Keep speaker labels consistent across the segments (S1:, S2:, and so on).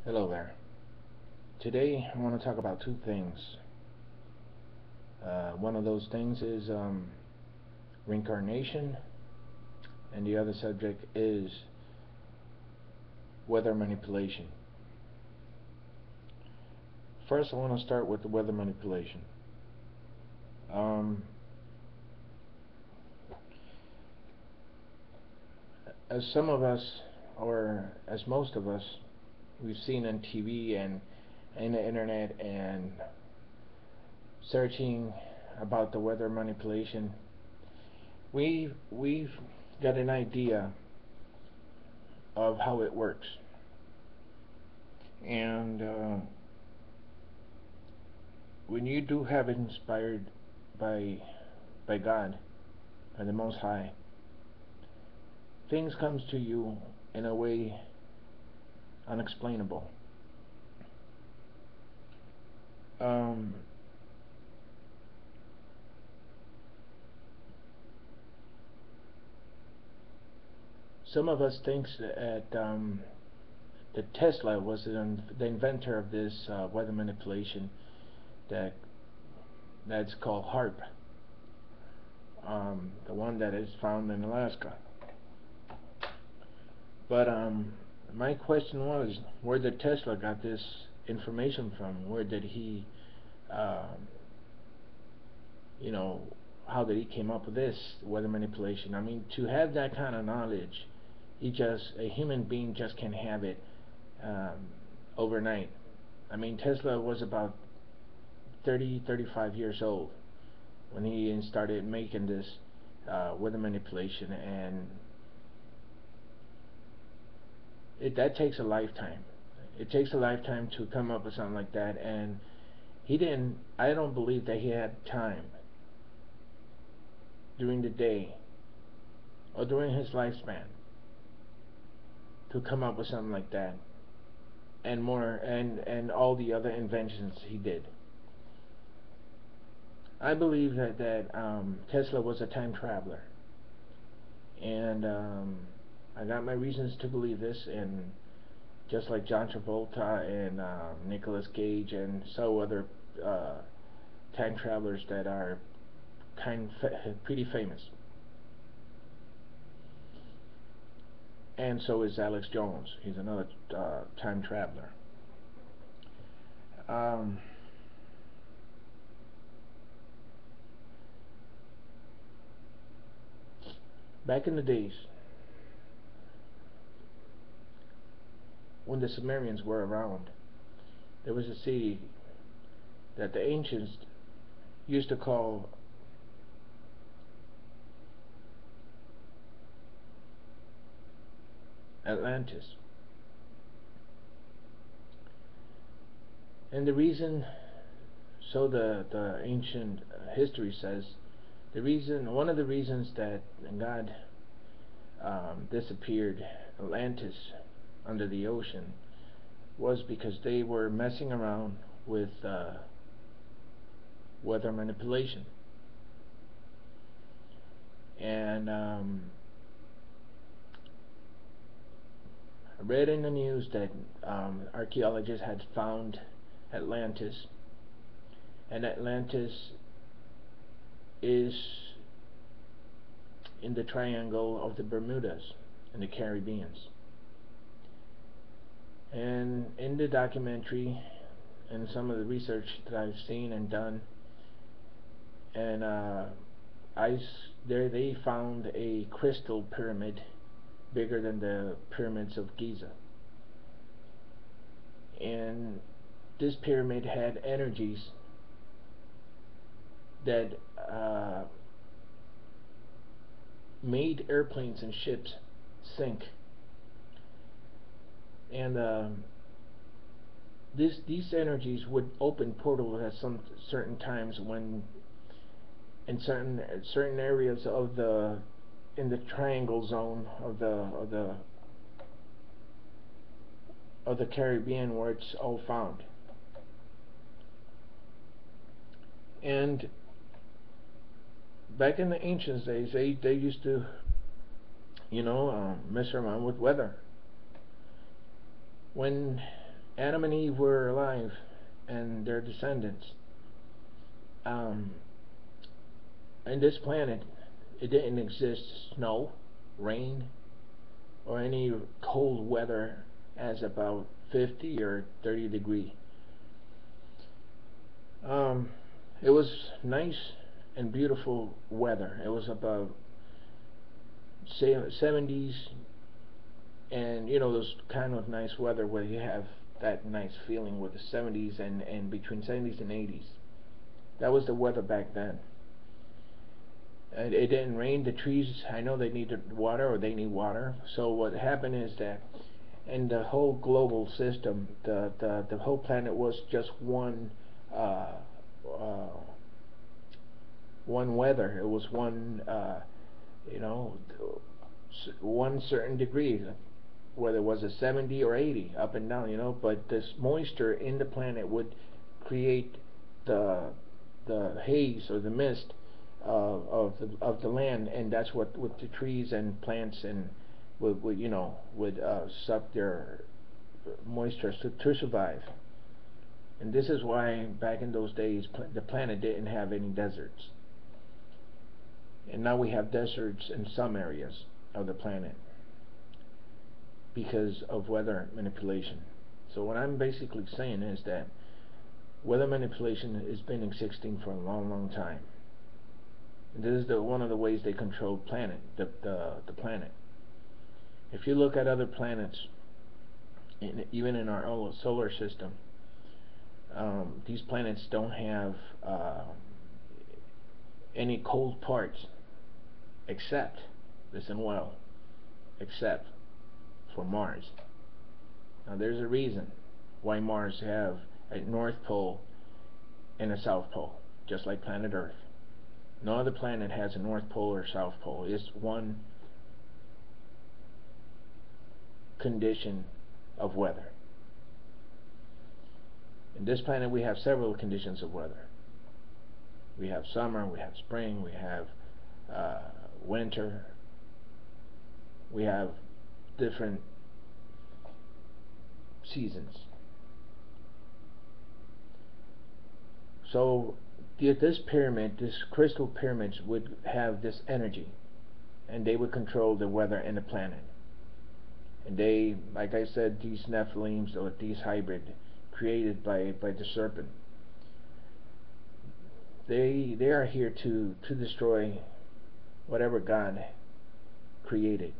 S1: Hello there. Today I want to talk about two things. One of those things is reincarnation, and the other subject is weather manipulation. First, I want to start with the weather manipulation. Um, as some of us, or as most of us, we've seen on TV and in the internet and searching about the weather manipulation, we've got an idea of how it works. And when you do have it inspired by by God, by the Most High, things comes to you in a way unexplainable. Um, some of us thinks that Tesla was the inventor of this weather manipulation that that's called H.A.A.R.P, the one that is found in Alaska. But my question was, where did Tesla got this information from? Where did he, um, you know, how did he came up with this weather manipulation? I mean, to have that kind of knowledge, a human being just can't have it um, overnight. I mean, Tesla was about 35 years old when he started making this weather manipulation, and that takes a lifetime. It takes a lifetime to come up with something like that, and he didn't. I don't believe that he had time during the day or during his lifespan to come up with something like that, and more, and all the other inventions he did. I believe that Tesla was a time traveler, and I got my reasons to believe this, and just like John Travolta and Nicolas Cage and so other uh, time travelers that are pretty famous, and so is Alex Jones. He's another time traveler. Um, Back in the days when the Sumerians were around, there was a city that the ancients used to call Atlantis. And the reason, so the ancient history says, one of the reasons that God disappeared Atlantis under the ocean was because they were messing around with weather manipulation. And I read in the news that archaeologists had found Atlantis, and Atlantis is in the triangle of the Bermudas in the Caribbean. And in the documentary and some of the research that I've seen and done, and there they found a crystal pyramid bigger than the pyramids of Giza, and this pyramid had energies that uh, made airplanes and ships sink. And these energies would open portals at some certain times when in certain areas of the in the triangle zone of the Caribbean where it's all found. And back in the ancient days, they used to mess around with weather. When Adam and Eve were alive, and their descendants. Um, and this planet, it didn't exist snow, rain, or any cold weather as about 50 or 30 degree. Um, it was nice and beautiful weather. It was about 70s, and those kind of nice weather where you have that nice feeling with the 70s and between 70s and 80s. That was the weather back then. It didn't rain. The trees, I know they needed water, or they need water. So what happened is that in the whole global system, the whole planet was just uh, uh, one weather. It was you know, one certain degree, whether it was a 70 or 80, up and down, but this moisture in the planet would create the haze or the mist of the land, and that's what with the trees and plants and would suck their moisture to survive. And this is why back in those days the planet didn't have any deserts, and now we have deserts in some areas of the planet because of weather manipulation. So what I'm basically saying is that weather manipulation has been existing for a long, long time. And this is one of the ways they control the planet. If you look at other planets, even in our own solar system, these planets don't have any cold parts, except, listen well, except for Mars. Now there's a reason why Mars have a North Pole and a South Pole, just like planet Earth. No other planet has a North Pole or South Pole. It's one condition of weather. In this planet we have several conditions of weather. We have summer, we have spring, we have winter, we have different seasons. So this pyramid, this crystal pyramids would have this energy, and they would control the weather in the planet. And they, like I said, these Nephilims, or these hybrid created by the serpent, they are here to destroy whatever God created,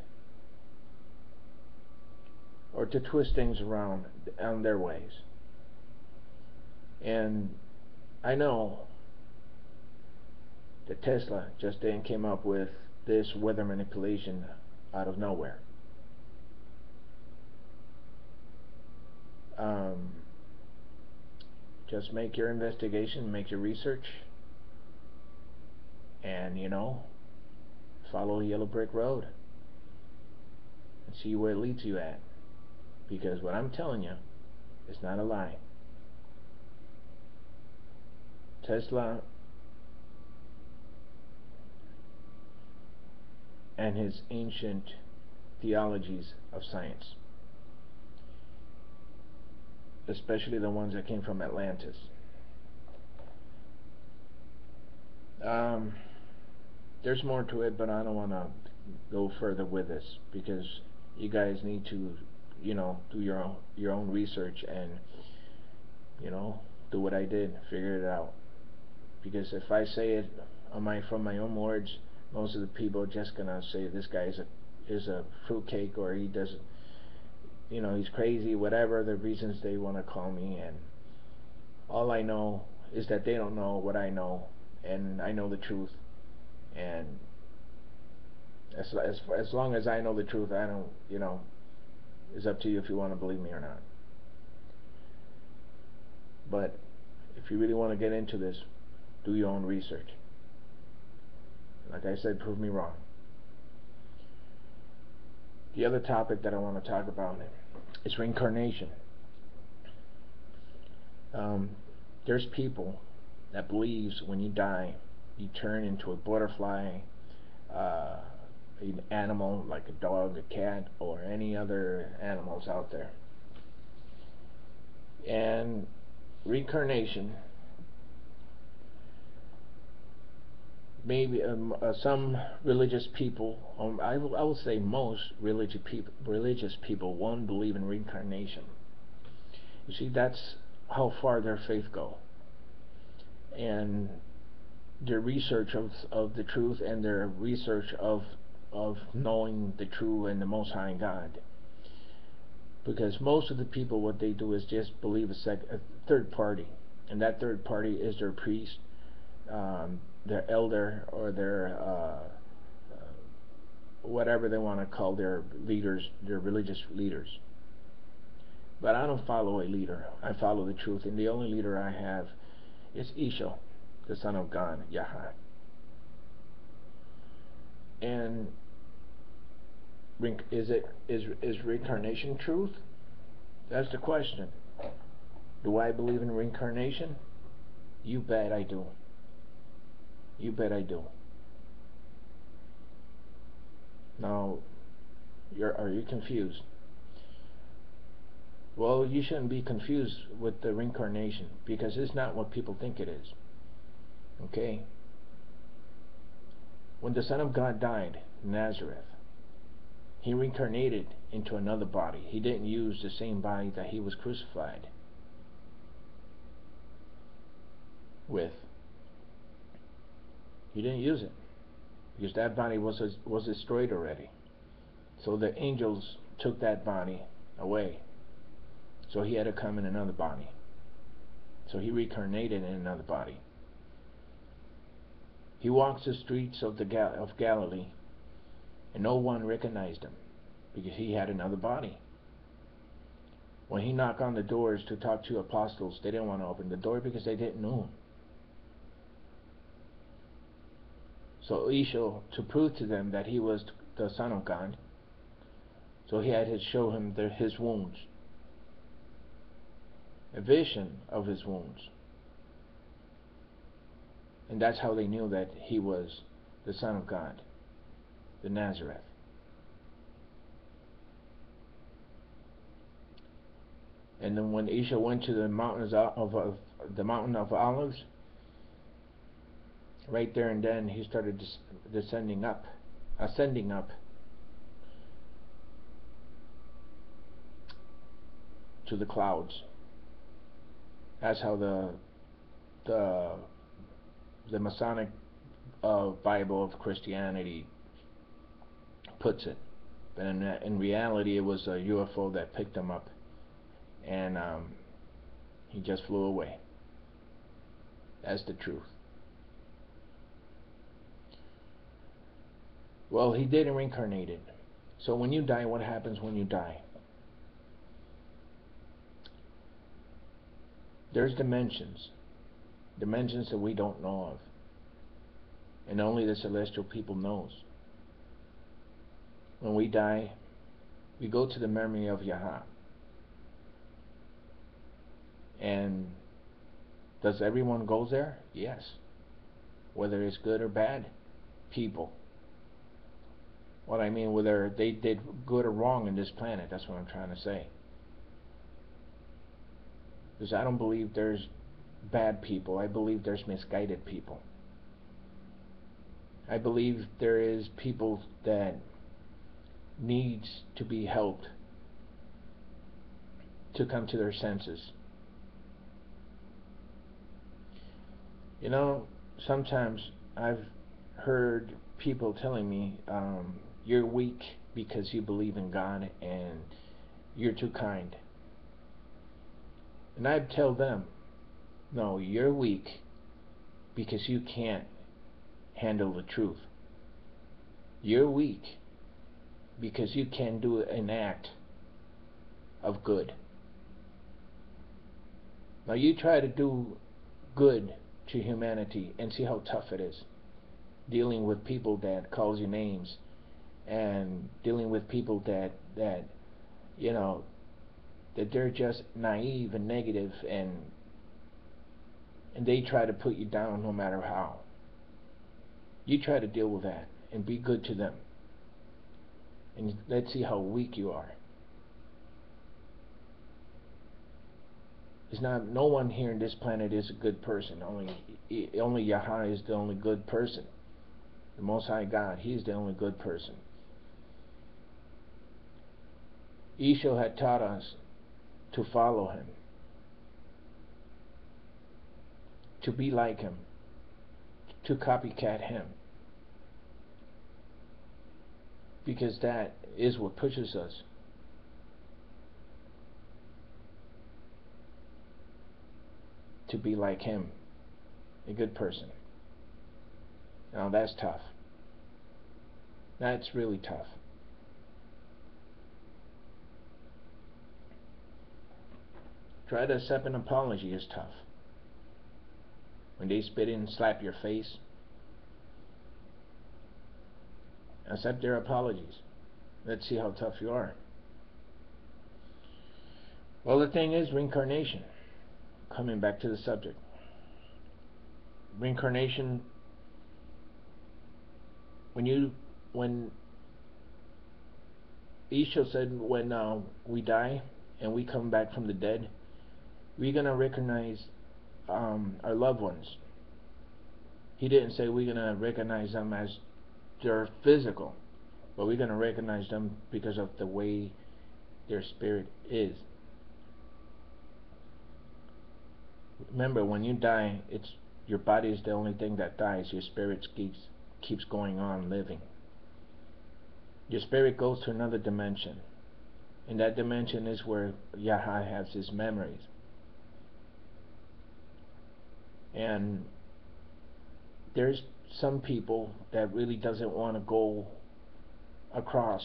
S1: or to twist things around on their ways. And I know that Tesla just didn't came up with this weather manipulation out of nowhere. Just make your investigation, make your research, and follow the yellow brick road and see where it leads you at. Because what I'm telling you is not a lie. Tesla and his ancient theologies of science, especially the ones that came from Atlantis. There's more to it, but I don't want to go further with this, because you guys need to, do your own research and, do what I did, figure it out. Because if I say it from my own words, most of the people are just gonna say this guy is a fruitcake, or he doesn't, he's crazy, whatever the reasons they want to call me. And all I know is that they don't know what I know, and I know the truth. And as long as I know the truth, I don't, it's up to you if you want to believe me or not. But if you really want to get into this, do your own research. Like I said, prove me wrong. The other topic that I want to talk about is reincarnation. There's people that believes when you die, you turn into a butterfly, an animal like a dog, a cat, or any other animals out there. And reincarnation, maybe some religious people, I will say most religious people won't believe in reincarnation. You see, that's how far their faith go, and their research of the truth, and their research of knowing the true and the Most High God. Because most of the people, what they do is just believe a third party, and that third party is their priest, their elder, or their whatever they want to call their leaders, their religious leaders. But I don't follow a leader. I follow the truth, and the only leader I have is H.A.A.R.P, the son of God, H.A.A.R.P. And is reincarnation truth? That's the question. Do I believe in reincarnation? You bet I do. You bet I do. Now, are you confused? Well, you shouldn't be confused with the reincarnation, because it's not what people think it is. Okay? When the Son of God died in Nazareth, he reincarnated into another body. He didn't use the same body that he was crucified with. He didn't use it, because that body was destroyed already. So the angels took that body away. So he had to come in another body. So he reincarnated in another body. He walks the streets of Galilee, and no one recognized him, because he had another body. When he knocked on the doors to talk to apostles, they didn't want to open the door because they didn't know him. So H.A.A.R.P, to prove to them that he was the Son of God, so he had to show him his wounds, a vision of his wounds. And that's how they knew that he was the Son of God, the Nazareth. And then when H.A.A.R.P went to the mountain of Olives, right there and then he started ascending up to the clouds. That's how the Masonic Bible of Christianity puts it. But in reality, it was a UFO that picked him up, and he just flew away. That's the truth. Well, he didn't reincarnate it. So when you die, what happens when you die? There's dimensions that we don't know of, and only the celestial people knows. When we die, we go to the memory of H.A.A.R.P. And does everyone go there? Yes. Whether it's good or bad people. What I mean, whether they did good or wrong in this planet, that's what I'm trying to say. Because I don't believe there's bad people. I believe there's misguided people. I believe there is people that needs to be helped to come to their senses. You know, sometimes I've heard people telling me, you're weak because you believe in God and you're too kind. And I'd tell them, no, you're weak because you can't handle the truth. You're weak because you can't do an act of good. Now you try to do good to humanity and see how tough it is. Dealing with people that calls you names, and dealing with people that you know, that they're just naive and negative, and they try to put you down no matter how. You try to deal with that and be good to them, and let's see how weak you are. It's not. No one here in this planet is a good person. Only Yahweh is the only good person. The Most High God, He's the only good person. Isho had taught us to follow Him, to be like Him, to copycat Him, because that is what pushes us. To be like Him, a good person. Now that's tough. That's really tough. Try to accept an apology is tough. When they spit in and slap your face, accept their apologies. Let's see how tough you are. Well, the thing is, reincarnation. Coming back to the subject. Reincarnation, when Isha said when we die and we come back from the dead, we're going to recognize our loved ones. He didn't say we're going to recognize them as their physical, but we're going to recognize them because of the way their spirit is. Remember, when you die, it's your body is the only thing that dies. Your spirit keeps going on living. Your spirit goes to another dimension, and that dimension is where Yahweh has his memories. And there's some people that really doesn't want to go across.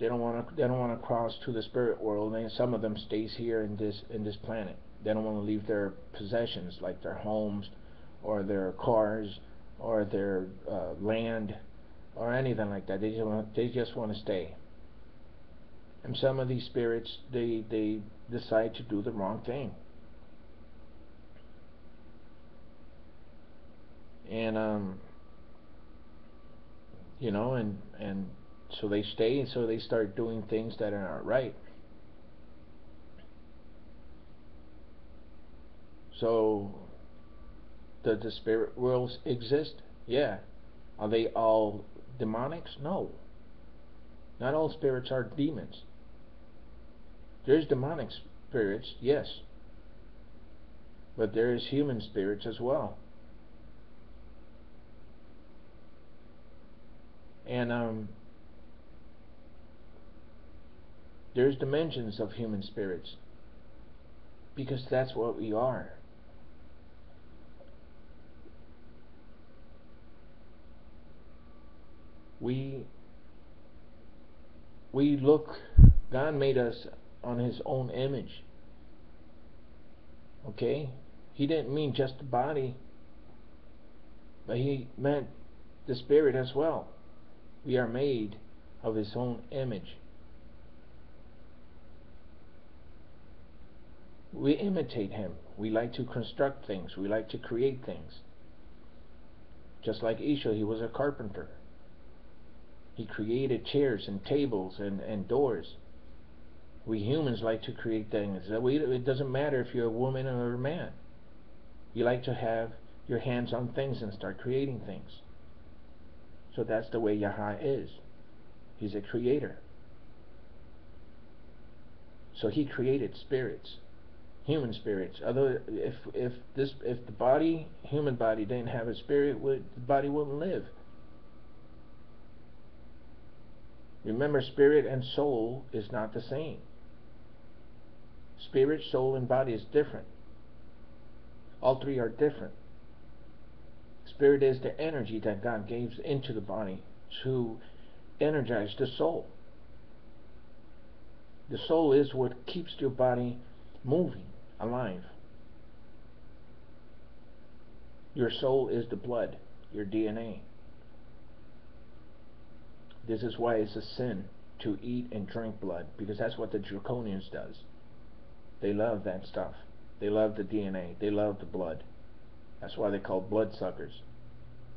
S1: They don't want to cross to the spirit world, and some of them stays here in this planet. They don't want to leave their possessions, like their homes or their cars or their land or anything like that. They just want to stay. And some of these spirits, they decide to do the wrong thing. And and so they stay, and so they start doing things that aren't right. So, does the spirit worlds exist? Yeah. Are they all demonics? No. Not all spirits are demons. There's demonic spirits, yes. But there is human spirits as well. And there's dimensions of human spirits, because that's what we are. We look, God made us on his own image. Okay? He didn't mean just the body, but he meant the spirit as well. We are made of his own image. We imitate him. We like to construct things. We like to create things. Just like Isha, he was a carpenter. He created chairs and tables and doors. We humans like to create things. It doesn't matter if you're a woman or a man. You like to have your hands on things and start creating things. So that's the way Yahweh is. He's a creator. So he created spirits, human spirits. Although if the human body didn't have a spirit, the body wouldn't live. Remember, spirit and soul is not the same. Spirit, soul, and body is different. All three are different. Spirit is the energy that God gave into the body to energize the soul. The soul is what keeps your body moving, alive. Your soul is the blood, your DNA. This is why it's a sin to eat and drink blood, because that's what the Draconians does. They love that stuff. They love the DNA. They love the blood. That's why they're called bloodsuckers,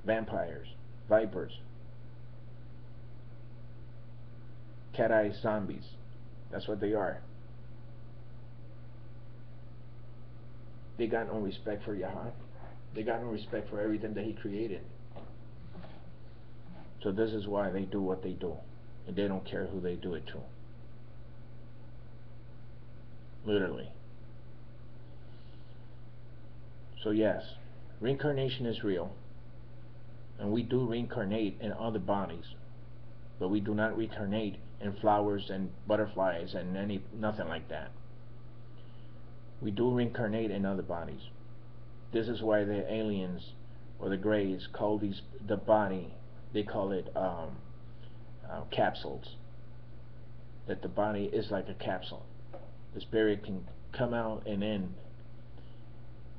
S1: vampires, vipers, cat-eye zombies. That's what they are. they got no respect for Yah. They got no respect for everything that He created. So this is why they do what they do, and they don't care who they do it to. Literally. So yes, reincarnation is real, and we do reincarnate in other bodies, but we do not reincarnate in flowers and butterflies and nothing like that. We do reincarnate in other bodies. This is why the aliens or the Greys call the body. They call it capsules. That the body is like a capsule. The spirit can come out, and then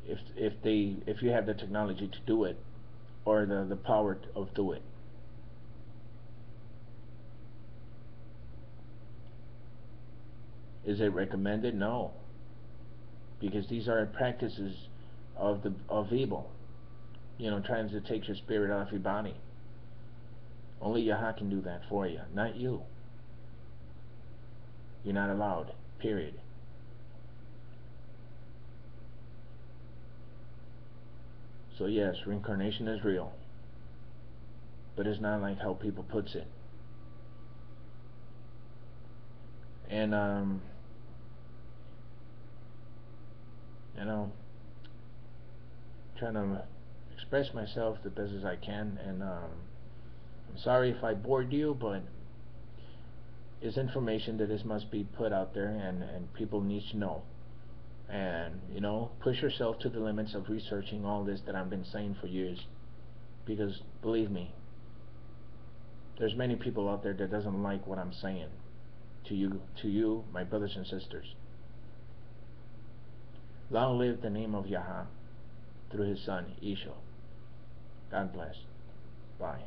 S1: if you have the technology to do it, or the power of do it. Is it recommended? No, because these are practices of evil. Trying to take your spirit out of your body. Only Yah can do that for you, not you. You're not allowed. Period. So yes, reincarnation is real, but it's not like how people puts it. And trying to express myself the best as I can, and I'm sorry if I bored you, but it's information that must be put out there, and people need to know. And push yourself to the limits of researching all this that I've been saying for years, because believe me, there's many people out there that doesn't like what I'm saying to you, my brothers and sisters. Long live the name of Yah through His Son, Isha. God bless. Bye.